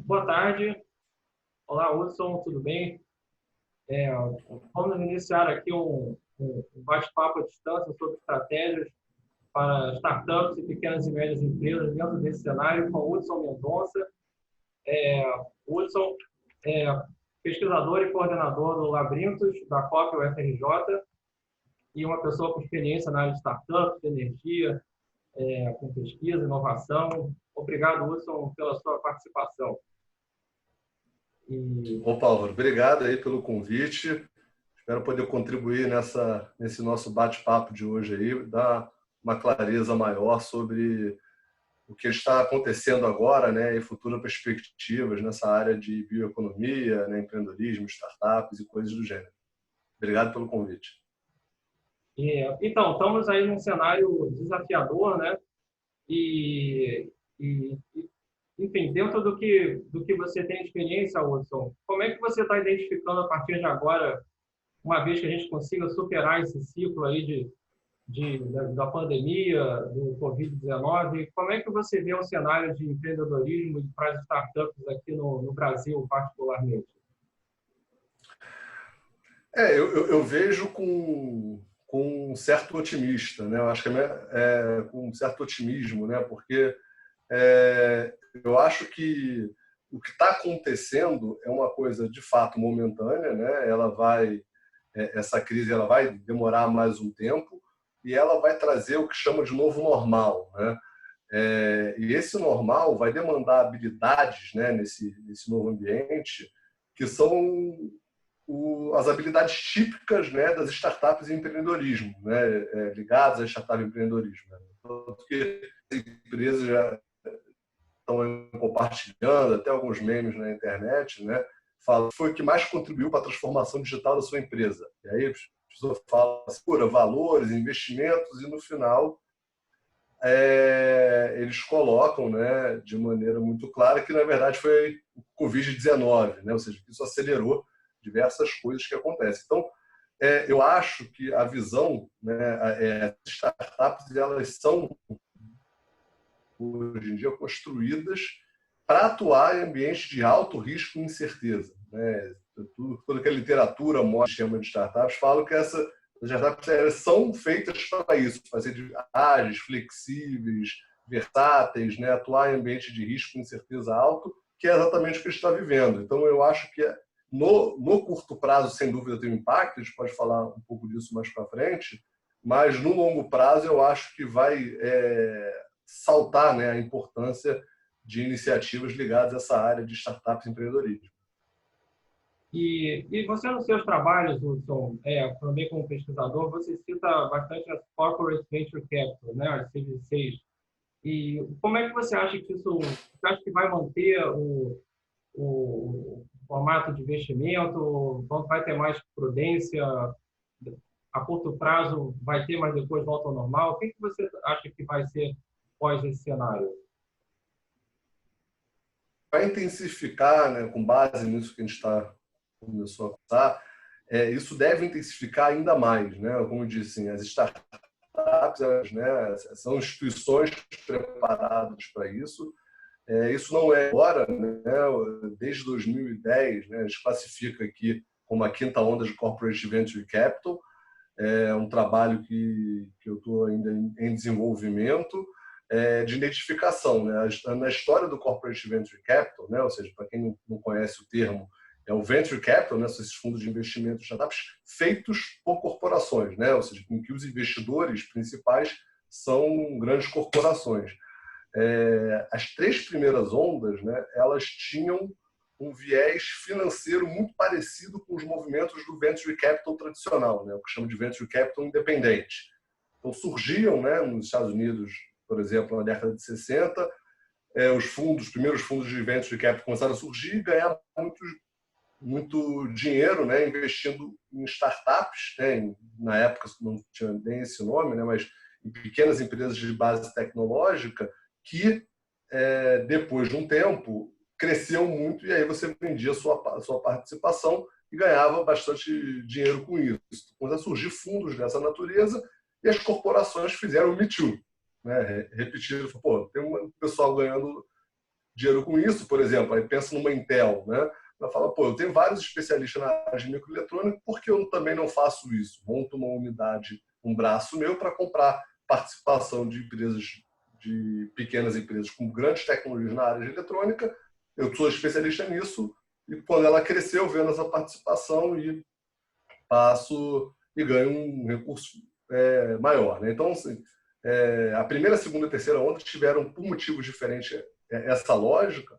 Boa tarde. Olá, Hudson, tudo bem? Vamos iniciar aqui um bate-papo à distância sobre estratégias para startups e pequenas e médias empresas dentro desse cenário com o Hudson Mendonça. O Hudson é pesquisador e coordenador do Labrintos, da COP UFRJ, e uma pessoa com experiência na área de startups, de energia, com pesquisa, inovação. Obrigado, Hudson, pela sua participação. Opa, Álvaro, obrigado aí pelo convite. Espero poder contribuir nesse nosso bate-papo de hoje aí, dar uma clareza maior sobre o que está acontecendo agora, né, e futuras perspectivas nessa área de bioeconomia, né, empreendedorismo, startups e coisas do gênero. Obrigado pelo convite. Então, estamos aí num cenário desafiador, né? Enfim, dentro do que você tem experiência, Hudson, como é que você está identificando a partir de agora, uma vez que a gente consiga superar esse ciclo aí da pandemia, do Covid-19, como é que você vê o cenário de empreendedorismo para as startups aqui no Brasil, particularmente? Eu vejo com um certo otimista, né? Eu acho que com um certo otimismo, né? Porque eu acho que o que está acontecendo é uma coisa de fato momentânea, né? Essa crise ela vai demorar mais um tempo e ela vai trazer o que chama de novo normal, né? E esse normal vai demandar habilidades, né, nesse novo ambiente, que são as habilidades típicas, né, das startups e empreendedorismo, né, ligadas a startup e empreendedorismo. Né? Tanto que as empresas já estão compartilhando, até alguns memes na internet, né, falam que foi o que mais contribuiu para a transformação digital da sua empresa. E aí as pessoas falam valores, investimentos, e no final eles colocam, né, de maneira muito clara que, na verdade, foi o Covid-19, né? Ou seja, isso acelerou diversas coisas que acontecem. Então, eu acho que a visão, né, as startups elas são, hoje em dia, construídas para atuar em ambientes de alto risco e incerteza. Né? Toda que a literatura mostra o sistema de startups fala que as startups são feitas para isso, para ser ágeis, flexíveis, versáteis, né? Atuar em ambientes de risco e incerteza alto, que é exatamente o que a gente está vivendo. Então, eu acho que no curto prazo, sem dúvida, tem um impacto, a gente pode falar um pouco disso mais para frente, mas no longo prazo eu acho que vai saltar, né, a importância de iniciativas ligadas a essa área de startups e empreendedorismo. E você, nos seus trabalhos, Hudson, também como pesquisador, você cita bastante as Corporate Venture Capital, né, as CVCs. E como é que você acha que isso, você acha que vai manter o formato de investimento? Vai ter mais prudência? A curto prazo vai ter, mas depois volta ao normal? O que você acha que vai ser pós esse cenário? Vai intensificar, né, com base nisso que a gente começou a conversar, isso deve intensificar ainda mais, né? Como eu disse, assim, as startups, né, são instituições preparadas para isso. Isso não é agora, né? Desde 2010, né, a gente classifica aqui como a quinta onda de Corporate Venture Capital. É um trabalho que eu estou ainda em desenvolvimento, de identificação, né? Na história do Corporate Venture Capital, né? Ou seja, para quem não conhece o termo, é o Venture Capital, né? São esses fundos de investimento de startups feitos por corporações, né? Ou seja, em que os investidores principais são grandes corporações. As três primeiras ondas, né? Elas tinham um viés financeiro muito parecido com os movimentos do Venture Capital tradicional, né? O que chama de Venture Capital independente. Então, surgiam, né, nos Estados Unidos, por exemplo, na década de 60, os primeiros fundos de Venture Capital começaram a surgir e ganhar muito dinheiro, né, investindo em startups, né, na época não tinha nem esse nome, né, mas em pequenas empresas de base tecnológica que, depois de um tempo, cresceu muito e aí você vendia a sua participação e ganhava bastante dinheiro com isso. Começaram a surgir fundos dessa natureza e as corporações fizeram o Me Too, né? Repetiram, tem um pessoal ganhando dinheiro com isso, por exemplo, aí pensa numa Intel, né? Ela fala, pô, eu tenho vários especialistas na área de microeletrônica, por que eu também não faço isso? Monto uma unidade, um braço meu para comprar participação de empresas, de pequenas empresas com grandes tecnologias na área de eletrônica, eu sou especialista nisso, e quando ela crescer, eu vendo essa participação e passo e ganho um recurso maior, né? Então, assim, a primeira, segunda e terceira onda tiveram, por motivos diferentes, essa lógica,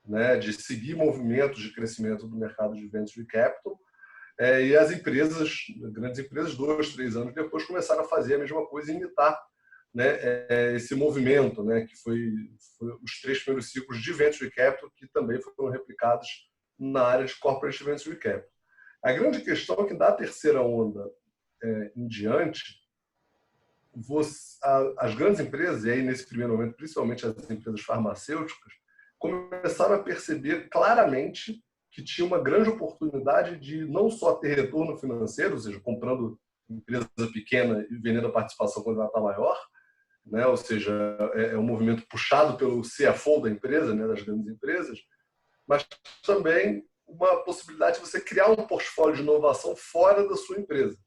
né, de seguir movimentos de crescimento do mercado de venture capital, e as empresas, grandes empresas, 2, 3 anos depois, começaram a fazer a mesma coisa e imitar, né, esse movimento, né, que foi os 3 primeiros ciclos de venture capital, que também foram replicados na área de corporate venture capital. A grande questão é que da terceira onda em diante, as grandes empresas, e aí nesse primeiro momento, principalmente as empresas farmacêuticas, começaram a perceber claramente que tinha uma grande oportunidade de não só ter retorno financeiro, ou seja, comprando empresa pequena e vendendo a participação quando ela está maior, né? Ou seja, é um movimento puxado pelo CFO da empresa, né, das grandes empresas, mas também uma possibilidade de você criar um portfólio de inovação fora da sua empresa.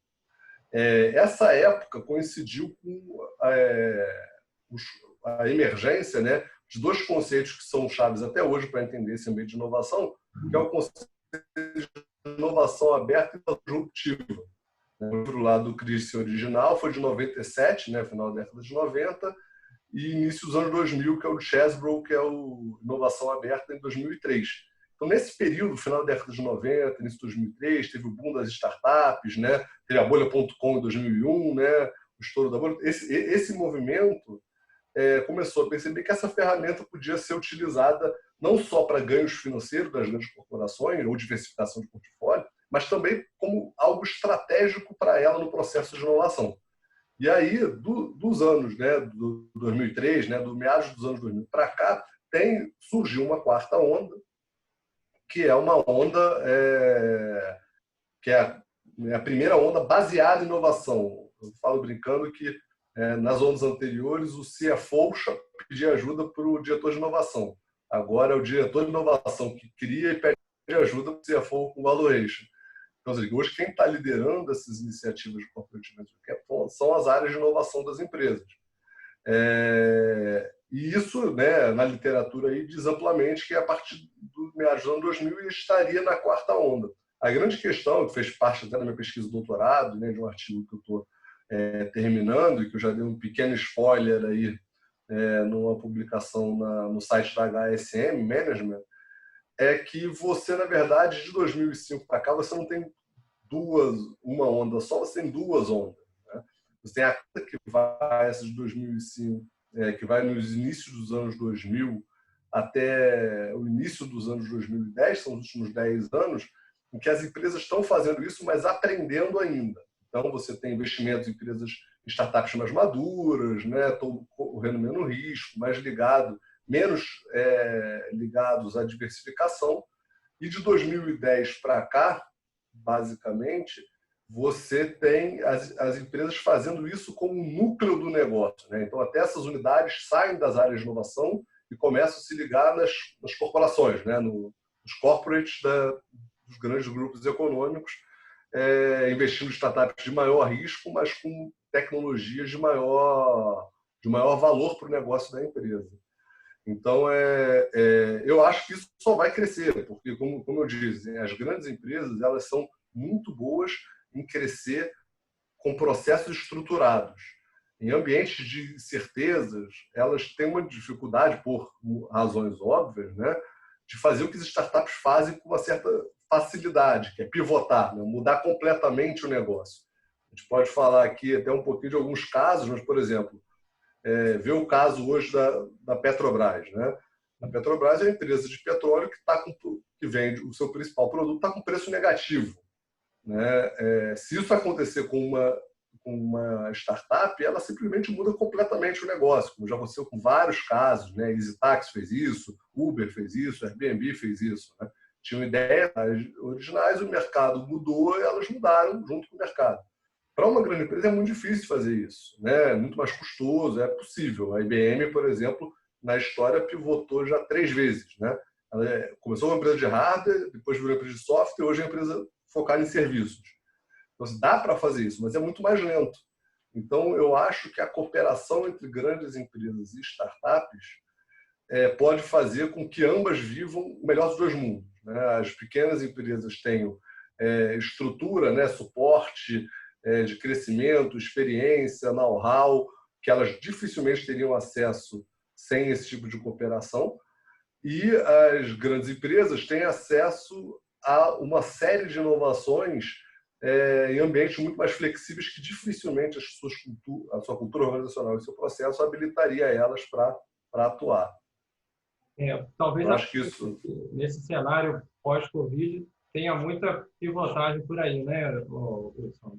Essa época coincidiu com a emergência, né, de 2 conceitos que são chaves até hoje para entender esse ambiente de inovação, que é o conceito de inovação aberta e disruptiva. O livro lá do Christie original foi de 97, né, final da década de 90, e início dos anos 2000, que é o Chesbrough, que é o Inovação Aberta, em 2003. Então, nesse período, final da década de 90, início de 2003, teve o boom das startups, né? Teve a bolha.com em 2001, né? O estouro da bolha. Esse movimento começou a perceber que essa ferramenta podia ser utilizada não só para ganhos financeiros das grandes corporações ou diversificação de portfólio, mas também como algo estratégico para ela no processo de inovação. E aí, dos anos, né, do 2003, né, do meados dos anos 2000 para cá, surgiu uma quarta onda, que é uma onda que é a primeira onda baseada em inovação. Eu falo brincando que nas ondas anteriores o CFO pedia ajuda para o diretor de inovação. Agora é o diretor de inovação que cria e pede ajuda para o CFO com valuation. Então, hoje quem está liderando essas iniciativas de corporate venture capital são as áreas de inovação das empresas. E isso, né, na literatura aí, diz amplamente que a partir do meados do ano 2000 estaria na quarta onda. A grande questão, que fez parte até da minha pesquisa de doutorado, né, de um artigo que eu estou terminando, e que eu já dei um pequeno spoiler aí numa publicação no site da HSM Management, é que você, na verdade, de 2005 para cá, você não tem uma onda só, você tem 2 ondas. Né? Você tem a que vai, essa de 2005, que vai nos inícios dos anos 2000 até o início dos anos 2010, são os últimos 10 anos, em que as empresas estão fazendo isso, mas aprendendo ainda. Então, você tem investimentos em empresas, startups mais maduras, né? Estão correndo menos risco, menos ligados à diversificação. E de 2010 para cá, basicamente, você tem as empresas fazendo isso como núcleo do negócio, né? Então, até essas unidades saem das áreas de inovação e começam a se ligar nas corporações, né? Nos corporates dos grandes grupos econômicos, investindo em startups de maior risco, mas com tecnologias de maior valor para o negócio da empresa. Então, eu acho que isso só vai crescer, porque, como eu disse, as grandes empresas elas são muito boas em crescer com processos estruturados. Em ambientes de incertezas, elas têm uma dificuldade, por razões óbvias, né, de fazer o que as startups fazem com uma certa facilidade, que é pivotar, né, mudar completamente o negócio. A gente pode falar aqui até um pouquinho de alguns casos, mas, por exemplo, ver o caso hoje da Petrobras, né? A Petrobras é uma empresa de petróleo que vende o seu principal produto, está com preço negativo, né? Se isso acontecer com uma startup, ela simplesmente muda completamente o negócio, como já aconteceu com vários casos, né? EasyTax fez isso, Uber fez isso, Airbnb fez isso, né? Tinham ideias originais, o mercado mudou e elas mudaram junto com o mercado. Para uma grande empresa é muito difícil fazer isso, né? É muito mais custoso, é possível. A IBM, por exemplo, na história, pivotou já 3 vezes, né? Ela começou uma empresa de hardware, depois virou uma empresa de software, hoje é uma empresa focada em serviços. Então, dá para fazer isso, mas é muito mais lento. Então, eu acho que a cooperação entre grandes empresas e startups pode fazer com que ambas vivam o melhor dos dois mundos, né? As pequenas empresas tenham estrutura, né, suporte de crescimento, experiência, know-how, que elas dificilmente teriam acesso sem esse tipo de cooperação. E as grandes empresas têm acesso a uma série de inovações em ambientes muito mais flexíveis que dificilmente a sua cultura organizacional e seu processo habilitaria elas para atuar. Talvez eu acho que isso... nesse cenário pós-Covid tenha muita pivotagem por aí, né, Wilson?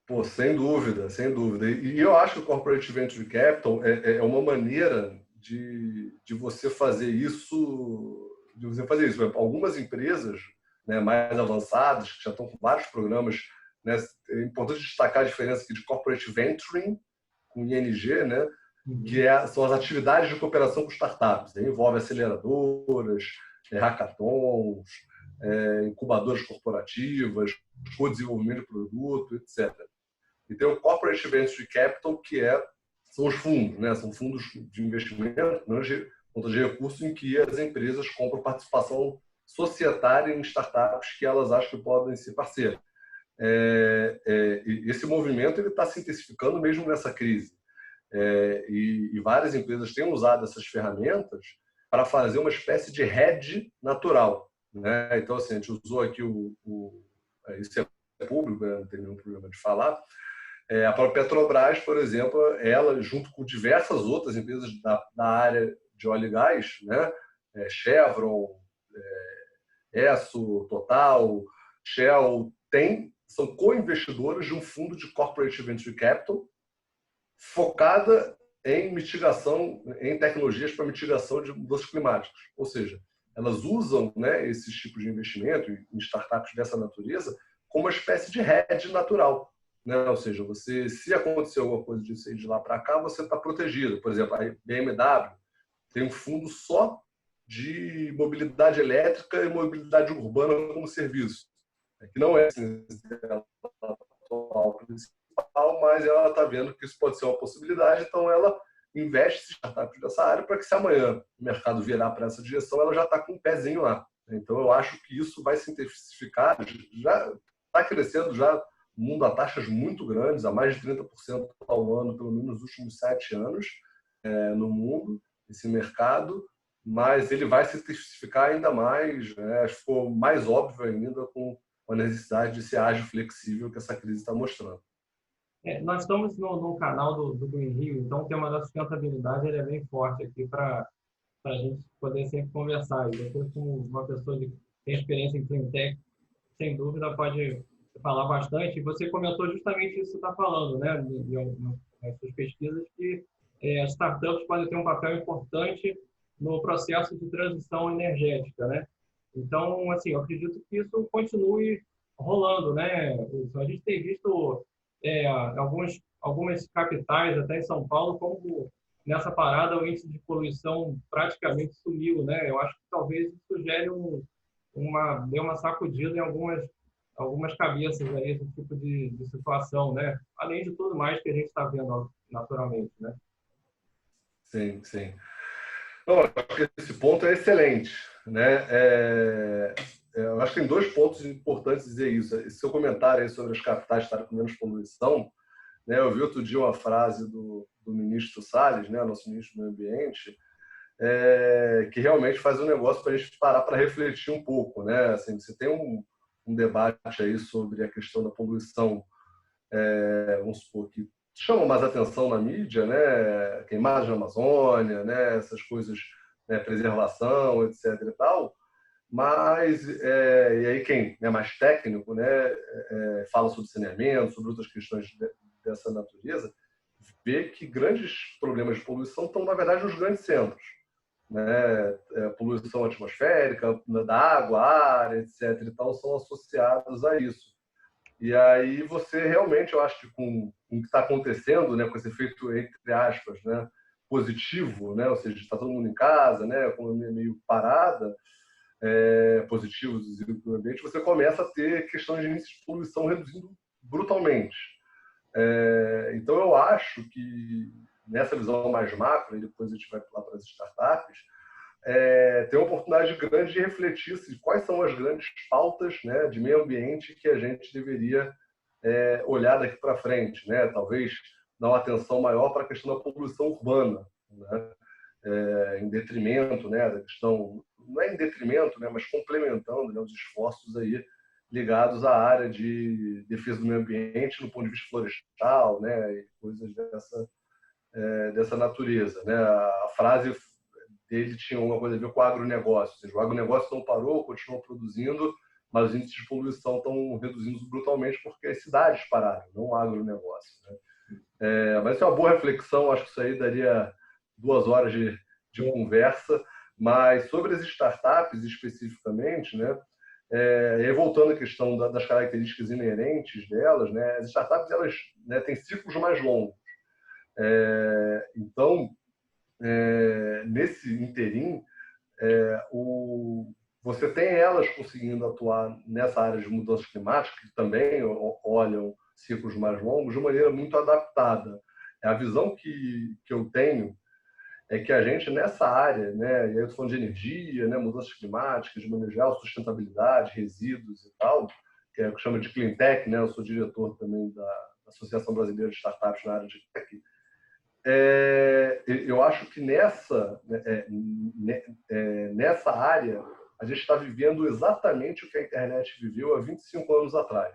Pô, sem dúvida, sem dúvida. E eu acho que o Corporate Venture Capital é uma maneira de você fazer isso. Algumas empresas, né, mais avançadas, que já estão com vários programas, né, é importante destacar a diferença aqui de Corporate Venturing, com ING, né, que são as atividades de cooperação com startups. Envolve aceleradoras, hackathons, incubadoras corporativas, co-desenvolvimento de produto, etc. E tem o Corporate Venture Capital, que são os fundos, né? São fundos de investimento, conta de recursos em que as empresas compram participação societária em startups que elas acham que podem ser parceiras. Esse movimento está se intensificando mesmo nessa crise. E várias empresas têm usado essas ferramentas para fazer uma espécie de hedge natural, né? Então, assim, a gente usou aqui isso é público, né? Não tem nenhum problema de falar. A própria Petrobras, por exemplo, ela, junto com diversas outras empresas da área de óleo e gás, né? Chevron, Esso, Total, Shell, são co-investidores de um fundo de Corporate Venture Capital focada em mitigação, em tecnologias para mitigação de mudanças climáticas. Ou seja, elas usam, né, esses tipos de investimento em startups dessa natureza como uma espécie de hedge natural. Né? Ou seja, se acontecer alguma coisa disso aí de lá para cá, você está protegido. Por exemplo, a BMW tem um fundo só de mobilidade elétrica e mobilidade urbana como serviço, que não é atual principal, mas ela está vendo que isso pode ser uma possibilidade, então ela investe em startups dessa área para que, se amanhã o mercado virar para essa direção, ela já está com um pezinho lá. Então, eu acho que isso vai se intensificar, já está crescendo já o mundo a taxas muito grandes, a mais de 30% ao ano, pelo menos nos últimos 7 anos, no mundo, esse mercado, mas ele vai se intensificar ainda mais, né? Acho que ficou mais óbvio ainda com a necessidade de ser ágil e flexível que essa crise está mostrando. Nós estamos no canal do Green Rio, então o tema da sustentabilidade ele é bem forte aqui para a gente poder sempre conversar. E depois, como uma pessoa que tem experiência em cleantech, sem dúvida pode falar bastante. E você comentou justamente isso que você está falando, né, nas suas pesquisas, que as startups podem ter um papel importante no processo de transição energética, né? Então, assim, eu acredito que isso continue rolando, né? A gente tem visto algumas capitais, até em São Paulo, como nessa parada o índice de poluição praticamente sumiu, né? Eu acho que talvez isso gere dê uma sacudida em algumas cabeças aí, esse tipo de situação, né? Além de tudo mais que a gente está vendo naturalmente, né? Sim, sim. Não, eu acho que esse ponto é excelente, né? Eu acho que tem 2 pontos importantes dizer isso. Esse seu comentário aí sobre as capitais estarem com menos poluição, né? Eu vi outro dia uma frase do ministro Salles, né? Nosso ministro do Meio Ambiente, que realmente faz um negócio para a gente parar para refletir um pouco, né? Assim, você tem um debate aí sobre a questão da poluição, vamos supor que chama mais atenção na mídia, né? Queimada na Amazônia, né? Essas coisas, né? Preservação, etc. e tal. Mas, e aí quem é mais técnico, né? Fala sobre saneamento, sobre outras questões dessa natureza, vê que grandes problemas de poluição estão, na verdade, nos grandes centros. Né? Poluição atmosférica, da água, ar, etc. e tal, são associados a isso. E aí você realmente, eu acho que com o que está acontecendo, né, com esse efeito, entre aspas, né, positivo, né? Ou seja, está todo mundo em casa, né? A economia meio parada, positivos do ambiente, você começa a ter questões de índice de poluição reduzindo brutalmente. Então, eu acho que nessa visão mais macro, e depois a gente vai lá para as startups, tem uma oportunidade grande de refletir quais são as grandes pautas, né, de meio ambiente que a gente deveria olhar daqui para frente, né? Talvez dar uma atenção maior para a questão da poluição urbana, né? Em detrimento, né, da questão, não é em detrimento, né, mas complementando, né, os esforços aí ligados à área de defesa do meio ambiente no ponto de vista florestal, né, e coisas dessa natureza, né? A frase dele tinha uma coisa a ver com o agronegócio, ou seja, o agronegócio não parou, continuou produzindo, mas os índices de poluição estão reduzindo brutalmente porque as cidades pararam, não o agronegócio, né? Mas é uma boa reflexão, acho que isso aí daria 2 horas de conversa, mas sobre as startups especificamente, né? Voltando à questão das características inerentes delas, né? As startups elas, né, têm ciclos mais longos. Então, nesse interim, você tem elas conseguindo atuar nessa área de mudanças climáticas, que também olham ciclos mais longos, de maneira muito adaptada. A visão que eu tenho é que a gente, nessa área, né, e aí eu estou falando de energia, né, mudanças climáticas, de manejo geral, sustentabilidade, resíduos e tal, que é o que chama de Clean Tech, né, eu sou diretor também da Associação Brasileira de Startups na área de tech. Eu acho que nessa área a gente está vivendo exatamente o que a internet viveu há 25 anos atrás.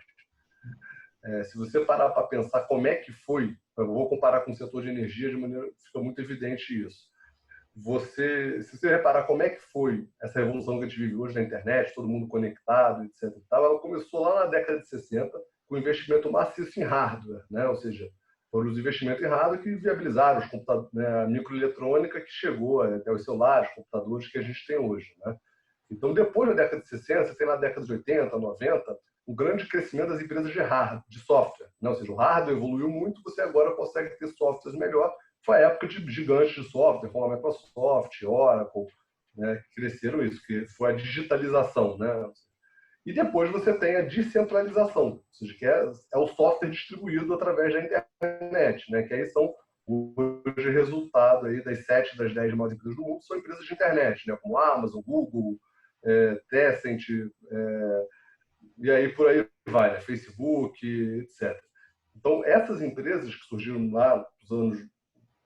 Se você parar para pensar como é que foi, eu vou comparar com o setor de energia de maneira que fica muito evidente isso. Se você reparar como é que foi essa revolução que a gente vive hoje na internet, todo mundo conectado, etc. Ela começou lá na década de 60 com investimento maciço em hardware, né? Ou seja, foram os investimentos em hardware que viabilizaram os computadores, né, a microeletrônica que chegou até os celulares, computadores que a gente tem hoje, né? Então, depois da década de 60, você tem na década de 80, 90, um grande crescimento das empresas de hardware, de software, né? Ou seja, o hardware evoluiu muito, você agora consegue ter softwares melhor. Foi a época de gigantes de software, como a Microsoft, Oracle, né, que cresceram isso, que foi a digitalização, né? E depois você tem a descentralização, ou seja, que é o software distribuído através da internet, né? Que aí são hoje resultado aí das 7 das 10 maiores empresas do mundo são empresas de internet, né? Como Amazon, Google, Tencent, e aí por aí vai, né? Facebook, etc. Então essas empresas que surgiram lá nos anos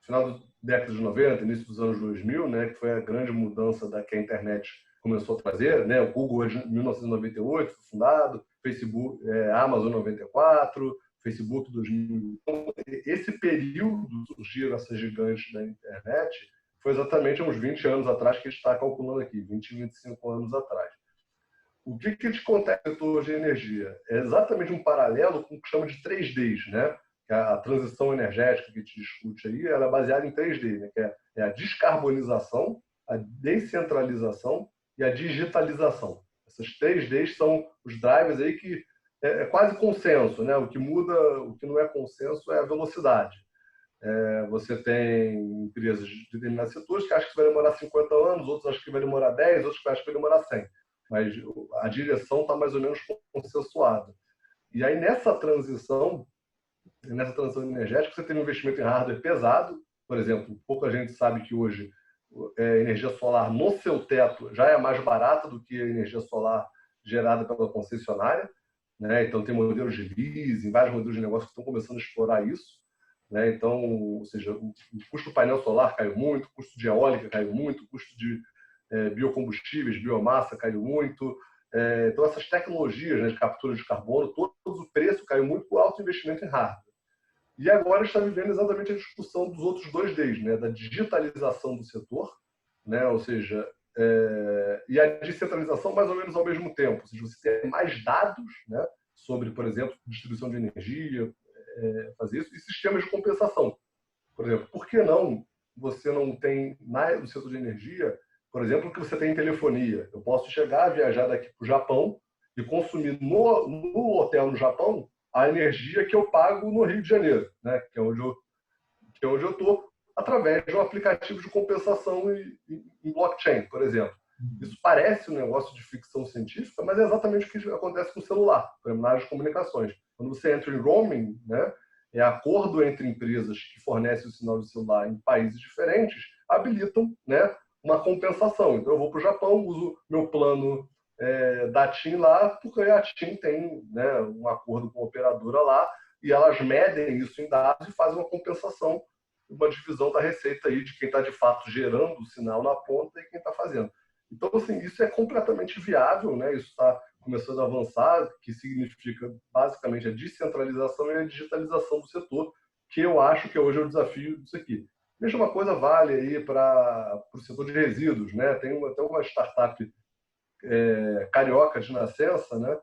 final da década de 90, início dos anos 2000, né, que foi a grande mudança que a internet começou a trazer, né? O Google em 1998 foi fundado, Facebook, Amazon em 94, Facebook em 2000. Então, esse período surgiram essas gigantes da internet foi exatamente há uns 20 anos atrás que a gente está calculando aqui, 20, 25 anos atrás. O que te acontece no setor de energia? É exatamente um paralelo com o que chama de 3Ds, né? A transição energética que a gente discute aí, ela é baseada em 3D, né? Que é a descarbonização, a descentralização e a digitalização. Essas 3Ds são os drivers aí que é quase consenso, né? O que muda, o que não é consenso é a velocidade. Você tem empresas de determinados setores que acham que vai demorar 50 anos, outros acham que vai demorar 10, outros acham que vai demorar 100. Mas a direção está mais ou menos consensuada. E aí, nessa transição energética, você tem um investimento em hardware pesado. Por exemplo, pouca gente sabe que hoje a energia solar no seu teto já é mais barata do que a energia solar gerada pela concessionária, né? Então, tem modelos de leasing, vários modelos de negócio que estão começando a explorar isso, né? Então, ou seja, o custo do painel solar caiu muito, o custo de eólica caiu muito, o custo de biocombustíveis, biomassa caiu muito. Então, essas tecnologias, né, de captura de carbono, todo o preço caiu muito por alto investimento em hardware. E agora está vivendo exatamente a discussão dos outros 2Ds, né, da digitalização do setor, né, ou seja, e a descentralização mais ou menos ao mesmo tempo. Ou seja, você tem mais dados, né, sobre, por exemplo, distribuição de energia, fazer isso, e sistemas de compensação. Por exemplo, por que não você não tem no setor de energia, por exemplo, o que você tem em telefonia? Eu posso chegar, viajar daqui para o Japão e consumir no hotel no Japão a energia que eu pago no Rio de Janeiro, né? que é onde eu estou, através de um aplicativo de compensação em blockchain, por exemplo. Isso parece um negócio de ficção científica, mas é exatamente o que acontece com o celular, na área de comunicações. Quando você entra em roaming, né, é acordo entre empresas que fornecem o sinal de celular em países diferentes, habilitam, né, uma compensação. Então, eu vou para o Japão, uso meu plano da TIM lá, porque a TIM tem, né, um acordo com a operadora lá, e elas medem isso em dados e fazem uma compensação, uma divisão da receita aí de quem está, de fato, gerando o sinal na ponta e quem está fazendo. Então, assim, isso é completamente viável, né? Isso está começando a avançar, que significa, basicamente, a descentralização e a digitalização do setor, que eu acho que hoje é o desafio disso aqui. Mesma coisa vale aí para o setor de resíduos, né? Tem até uma startup carioca de nascença, né?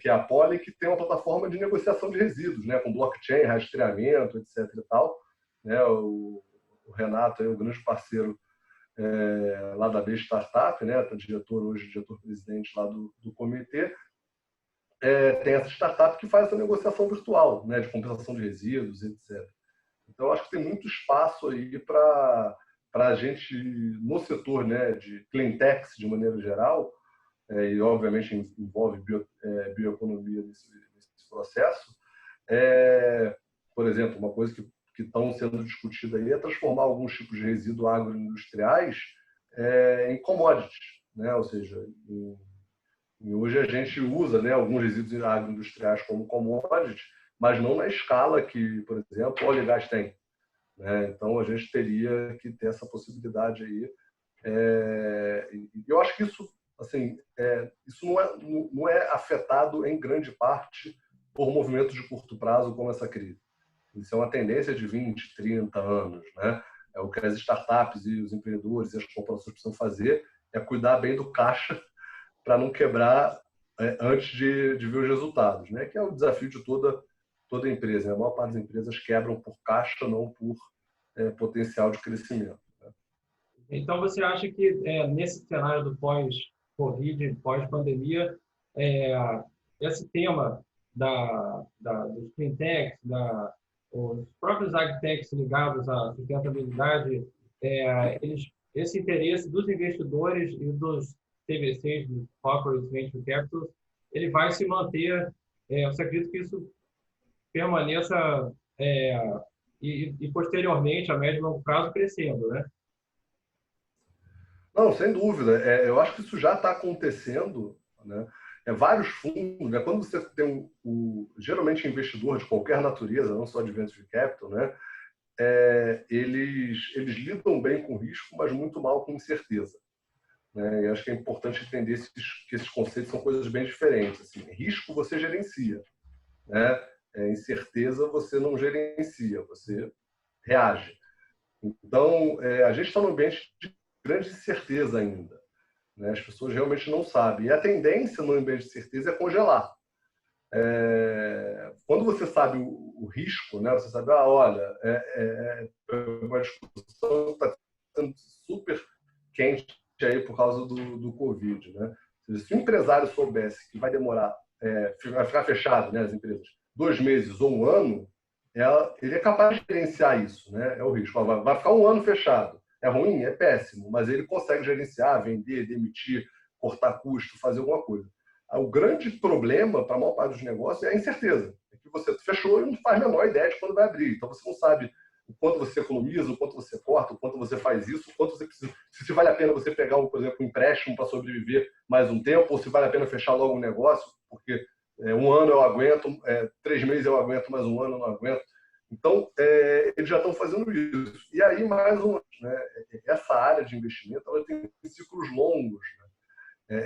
Que é a Poly, que tem uma plataforma de negociação de resíduos, né? Com blockchain, rastreamento, etc. e tal. Né? O Renato, aí, o grande parceiro lá da B Startup, né? Tá hoje diretor-presidente lá do comitê, tem essa startup que faz essa negociação virtual, né? De compensação de resíduos, etc. Então, acho que tem muito espaço aí para a gente, no setor, né, de cleantechs, de maneira geral, e obviamente envolve bioeconomia nesse processo. Por exemplo, uma coisa que estão sendo discutida aí é transformar alguns tipos de resíduos agroindustriais em commodities, né? Ou seja, hoje a gente usa, né, alguns resíduos agroindustriais como commodities, mas não na escala que, por exemplo, o óleo e gás tem. Né? Então, a gente teria que ter essa possibilidade aí. Eu acho que isso, assim, isso não é afetado em grande parte por movimentos de curto prazo como essa crise. Isso é uma tendência de 20, 30 anos. Né? O que as startups e os empreendedores e as corporações precisam fazer é cuidar bem do caixa para não quebrar antes de ver os resultados, né? Que é o desafio de toda empresa. Né? A maior parte das empresas quebram por caixa, não por potencial de crescimento. Né? Então, você acha que nesse cenário do pós-Covid, pós-pandemia, esse tema dos fintechs, os próprios agtechs ligados à sustentabilidade, esse interesse dos investidores e dos CVCs, dos Corporate Venture Capital, ele vai se manter? Você acredita que isso permaneça e posteriormente, a médio e longo prazo, crescendo, né? Não, sem dúvida. Eu acho que isso já está acontecendo. Né? Vários fundos, né? Quando você tem geralmente investidor de qualquer natureza, não só de venture capital, né? Eles lidam bem com risco, mas muito mal com incerteza. Né? E acho que é importante entender que esses conceitos são coisas bem diferentes. Assim, risco você gerencia, né? Incerteza você não gerencia, você reage. Então, a gente está num ambiente de grande incerteza ainda. Né? As pessoas realmente não sabem. E a tendência no ambiente de certeza é congelar. Quando você sabe o risco, né? Você sabe, olha, uma discussão está sendo super quente aí por causa do Covid. Né? Se o empresário soubesse que vai demorar, vai ficar fechado, né, as empresas, 2 meses ou 1 ano, ele é capaz de gerenciar isso. Né? É o risco. Vai ficar 1 ano fechado. É ruim? É péssimo, mas ele consegue gerenciar, vender, demitir, cortar custo, fazer alguma coisa. O grande problema para a maior parte dos negócios é a incerteza. É que você fechou e não faz a menor ideia de quando vai abrir. Então, você não sabe o quanto você economiza, o quanto você corta, o quanto você faz isso, o quanto você precisa. Se vale a pena você pegar, por exemplo, um empréstimo para sobreviver mais um tempo, ou se vale a pena fechar logo um negócio, porque 1 ano eu aguento, 3 meses eu aguento, mas 1 ano eu não aguento. Então, eles já estão fazendo isso. E aí, mais uma, né, essa área de investimento ela tem ciclos longos. Né?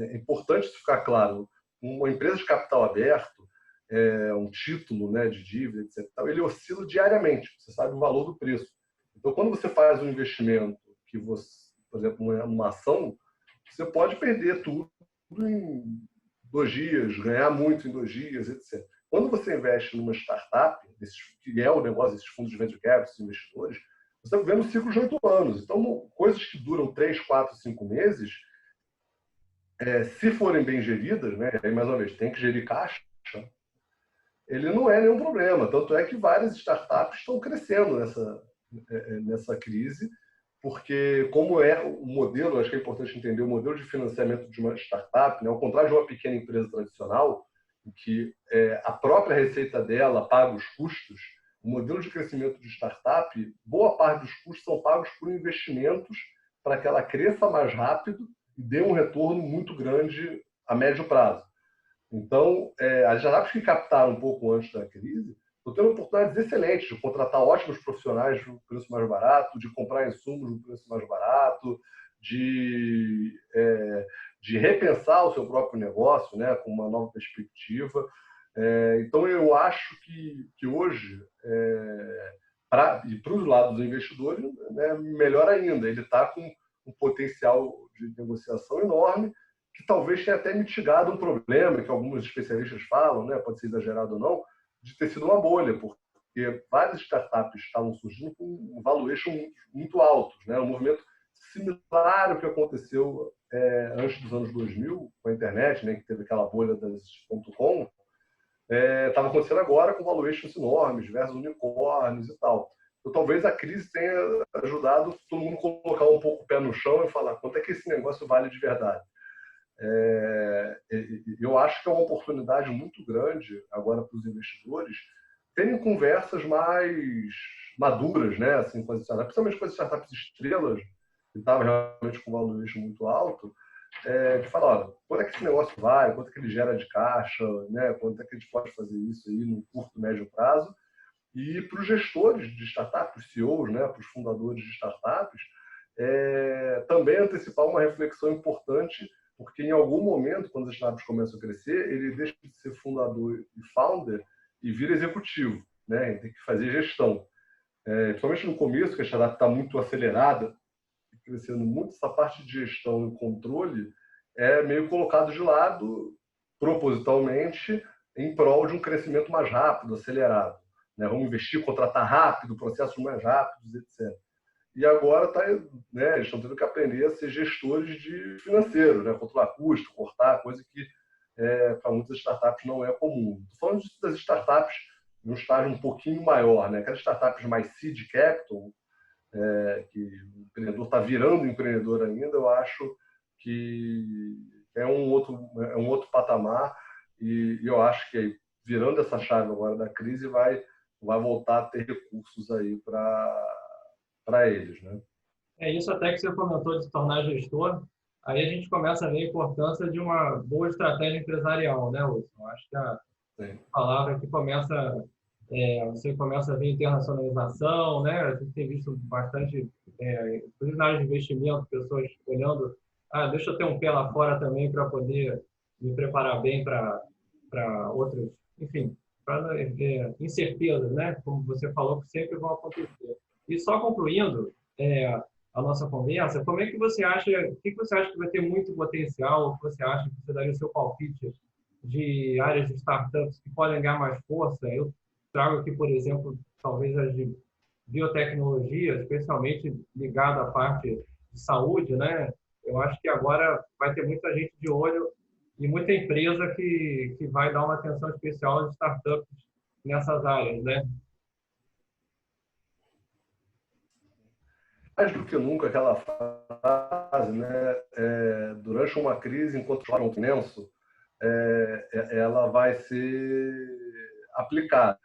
É importante isso ficar claro. Uma empresa de capital aberto, um título, né, de dívida, etc., ele oscila diariamente. Você sabe o valor do preço. Então, quando você faz um investimento que você, por exemplo, numa ação, você pode perder tudo em 2 dias, ganhar muito em 2 dias, etc. Quando você investe numa startup, que é o negócio desses fundos de venture capital, esses investidores, você está vendo ciclos de 8 anos. Então, coisas que duram 3, 4, 5 meses, se forem bem geridas, né, aí mais uma vez, tem que gerir caixa, ele não é nenhum problema. Tanto é que várias startups estão crescendo nessa crise, porque como é o modelo, acho que é importante entender o modelo de financiamento de uma startup, né? Ao contrário de uma pequena empresa tradicional, em que a própria receita dela paga os custos, o modelo de crescimento de startup, boa parte dos custos são pagos por investimentos para que ela cresça mais rápido e dê um retorno muito grande a médio prazo. Então, as startups que captaram um pouco antes da crise estão tendo oportunidades excelentes de contratar ótimos profissionais no preço mais barato, de comprar insumos no preço mais barato, de repensar o seu próprio negócio, né, com uma nova perspectiva. Então, eu acho que hoje, para os lados dos investidores, né, melhor ainda, ele está com um potencial de negociação enorme, que talvez tenha até mitigado um problema que alguns especialistas falam, né, pode ser exagerado ou não, de ter sido uma bolha, porque várias startups estavam surgindo com um valuation muito altos, né, um movimento similar ao que aconteceu antes dos anos 2000, com a internet, né, que teve aquela bolha das .com, estava acontecendo agora com valuations enormes, diversos unicórnios e tal. Então, talvez a crise tenha ajudado todo mundo a colocar um pouco o pé no chão e falar quanto é que esse negócio vale de verdade. Eu acho que é uma oportunidade muito grande agora para os investidores terem conversas mais maduras, né, assim, com as startups, principalmente com as startups estrelas, que estavam realmente com valuation muito alto, de falar, olha, quanto é que esse negócio vai, quanto é que ele gera de caixa, né, quanto é que a gente pode fazer isso aí no curto, médio prazo, e para os gestores de startups, os CEOs, né, para os fundadores de startups, também antecipar uma reflexão importante, porque em algum momento, quando as startups começam a crescer, ele deixa de ser fundador e founder e vira executivo, né, ele tem que fazer gestão. Principalmente no começo, que a startup está muito acelerada, crescendo muito, essa parte de gestão e controle é meio colocado de lado propositalmente em prol de um crescimento mais rápido, acelerado, né? Vamos investir, contratar rápido, processos mais rápidos, etc. E agora eles estão tendo que aprender a ser gestores de financeiro, né? Controlar custo, cortar, coisa que para muitas startups não é comum. Estou falando das startups num estágio um pouquinho maior, né? Aquelas startups mais seed capital, que o empreendedor está virando empreendedor ainda, eu acho que é um outro patamar, e eu acho que virando essa chave agora da crise vai voltar a ter recursos aí para eles, né? É isso até que você comentou de se tornar gestor. Aí a gente começa a ver a importância de uma boa estratégia empresarial, né, Wilson? Acho que a Sim. palavra que você começa a ver internacionalização, né? A gente tem visto bastante, inclusive na área de investimento, pessoas olhando, deixa eu ter um pé lá fora também para poder me preparar bem para outros, enfim, para incertezas, né? Como você falou, que sempre vão acontecer. E só concluindo a nossa conversa, como é que você acha, o que você acha que vai ter muito potencial, o que você acha que você daria o seu palpite de áreas de startups que podem ganhar mais força? Eu trago aqui, por exemplo, talvez as de biotecnologia, especialmente ligado à parte de saúde, né? Eu acho que agora vai ter muita gente de olho e muita empresa que vai dar uma atenção especial às startups nessas áreas, né? Mais do que nunca, aquela fase, né, durante uma crise, enquanto o choque imenso, ela vai ser aplicada.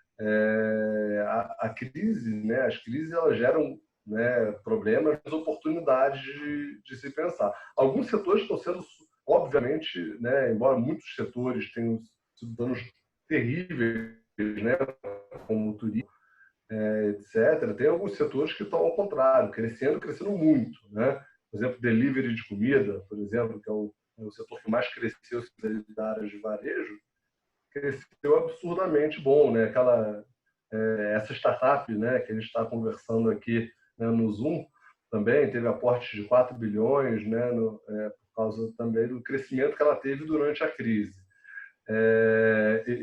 A crise, né, as crises elas geram, né, problemas, oportunidades de se pensar. Alguns setores estão sendo, obviamente, né, embora muitos setores tenham sido danos terríveis, né, como o turismo, etc., tem alguns setores que estão ao contrário, crescendo muito, né? Por exemplo, delivery de comida, por exemplo, que é o setor que mais cresceu da área de varejo, cresceu absurdamente bom, né? Essa startup, né, que a gente está conversando aqui, né, no Zoom, também teve aporte de 4 bilhões, né, por causa também do crescimento que ela teve durante a crise.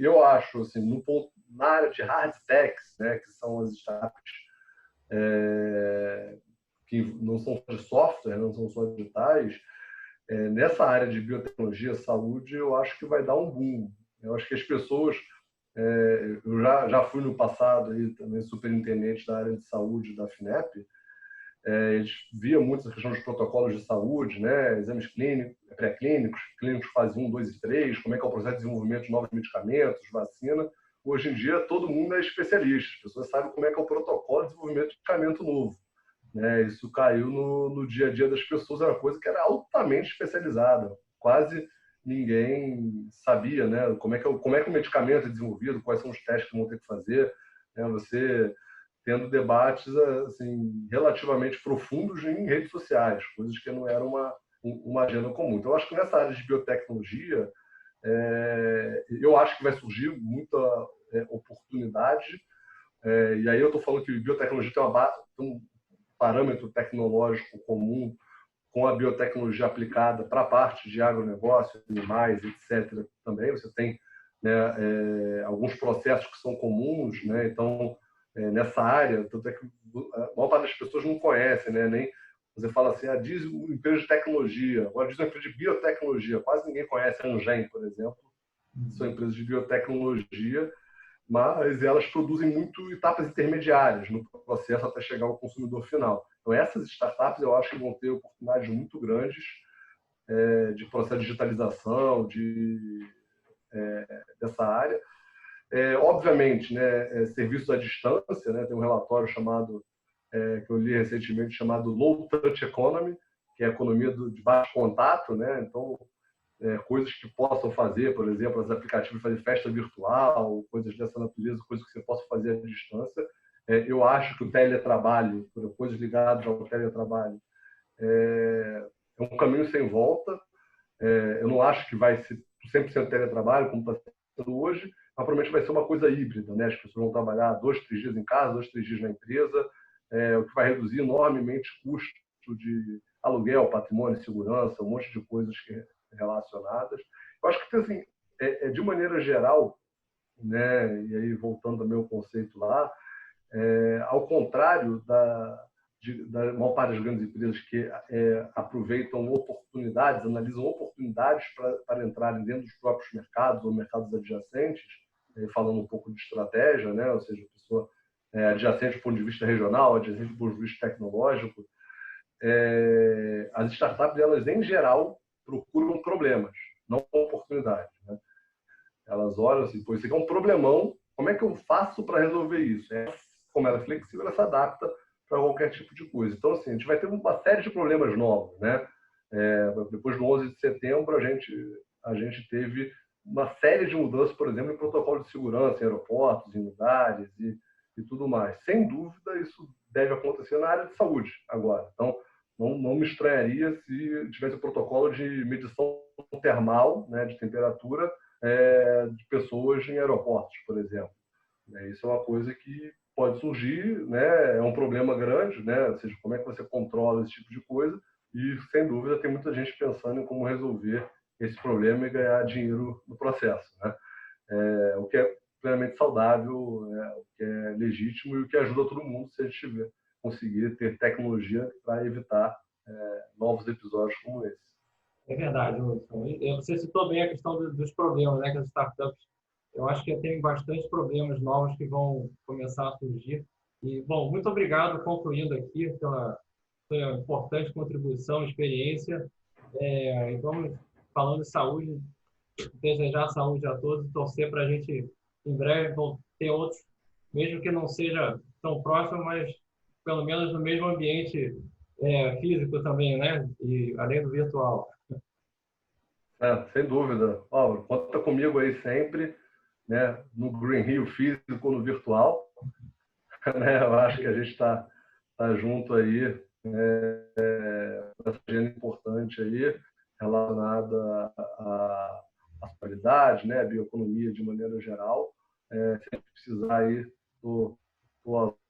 Eu acho, assim, na área de hard techs, né, que são as startups que não são só de software, não são só digitais, nessa área de biotecnologia, saúde, eu acho que vai dar um boom. Eu acho que as pessoas Eu já fui no passado aí também superintendente da área de saúde da FINEP. Eles viam muito essa questão dos protocolos de saúde, né? Exames clínicos, pré-clínicos, clínicos fase 1, 2 e 3, como é que é o processo de desenvolvimento de novos medicamentos, vacina. Hoje em dia, todo mundo é especialista. As pessoas sabem como é que é o protocolo de desenvolvimento de medicamento novo, né? Isso caiu no dia a dia das pessoas, era uma coisa que era altamente especializada. Quase ninguém sabia, né? Como é que o medicamento é desenvolvido, quais são os testes que vão ter que fazer, né? Você tendo debates assim, relativamente profundos em redes sociais, coisas que não eram uma agenda comum. Então, eu acho que nessa área de biotecnologia, eu acho que vai surgir muita oportunidade. E aí eu estou falando que biotecnologia tem um parâmetro tecnológico comum com a biotecnologia aplicada para a parte de agronegócio, animais, etc. Também você tem, né, alguns processos que são comuns, né? Então, nessa área, tanto é que a maior parte das pessoas não conhece, né? Nem você fala assim, diz uma empresa de tecnologia, agora diz uma empresa de biotecnologia, quase ninguém conhece a Angen, por exemplo, são empresas de biotecnologia, mas elas produzem muito etapas intermediárias no processo até chegar ao consumidor final. Então, essas startups eu acho que vão ter oportunidades muito grandes de processo de digitalização, dessa área. Obviamente, né, serviços à distância, né, tem um relatório chamado, que eu li recentemente, chamado Low Touch Economy, que é a economia de baixo contato, né? Então, coisas que possam fazer, por exemplo, os aplicativos de fazer festa virtual, coisas dessa natureza, coisas que você possa fazer à distância. Eu acho que o teletrabalho, coisas ligadas ao teletrabalho, é um caminho sem volta. Eu não acho que vai ser 100% teletrabalho, como está sendo hoje, mas provavelmente vai ser uma coisa híbrida, né? As pessoas vão trabalhar 2, 3 dias em casa, 2, 3 dias na empresa, o que vai reduzir enormemente o custo de aluguel, patrimônio, segurança, um monte de coisas relacionadas. Eu acho que, assim, de maneira geral, né? E aí voltando ao meu conceito lá, ao contrário da maior parte das grandes empresas que aproveitam oportunidades, analisam oportunidades para entrarem dentro dos próprios mercados ou mercados adjacentes, falando um pouco de estratégia, né? Ou seja, a pessoa adjacente do ponto de vista regional, adjacente do ponto de vista tecnológico. As startups, elas em geral procuram problemas, não oportunidades, né? Elas olham assim, pô, isso aqui é um problemão, como é que eu faço para resolver isso? Como ela é flexível, ela se adapta para qualquer tipo de coisa. Então, assim, a gente vai ter uma série de problemas novos, né? Depois do 11 de setembro, a gente teve uma série de mudanças, por exemplo, em protocolo de segurança em aeroportos, em lugares e tudo mais. Sem dúvida, isso deve acontecer na área de saúde agora. Então, não me estranharia se tivesse um protocolo de medição termal, né, de temperatura, de pessoas em aeroportos, por exemplo. Isso é uma coisa que pode surgir, né? É um problema grande, né? Ou seja, como é que você controla esse tipo de coisa? E, sem dúvida, tem muita gente pensando em como resolver esse problema e ganhar dinheiro no processo, né? O que é plenamente saudável, o que é legítimo e o que ajuda todo mundo se a gente conseguir ter tecnologia para evitar novos episódios como esse. É verdade, Wilson. Você citou bem a questão dos problemas, né, que as startups, eu acho que tem bastante problemas novos que vão começar a surgir. E, bom, muito obrigado, concluindo aqui, pela importante contribuição, experiência. E vamos, falando de saúde, desejar saúde a todos e torcer para a gente, em breve, vão ter outros, mesmo que não seja tão próximo, mas pelo menos no mesmo ambiente físico também, né? E além do virtual. Sem dúvida. Conta comigo aí sempre, né? No Green Rio físico ou no virtual. Né? Eu acho que a gente está junto aí, nessa agenda importante aí, relacionada à qualidade, né? A bioeconomia de maneira geral. Se precisar aí, estou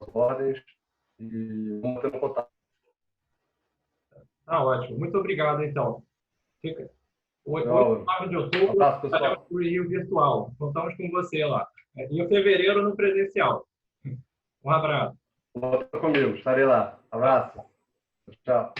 às ordens e vamos ter um contato. Tá ótimo. Muito obrigado, então. Fica. 8 e 9 de outubro, estaremos no Rio virtual. Contamos com você lá. E em fevereiro no presencial. Um abraço. Conta comigo, estarei lá. Abraço. Tchau.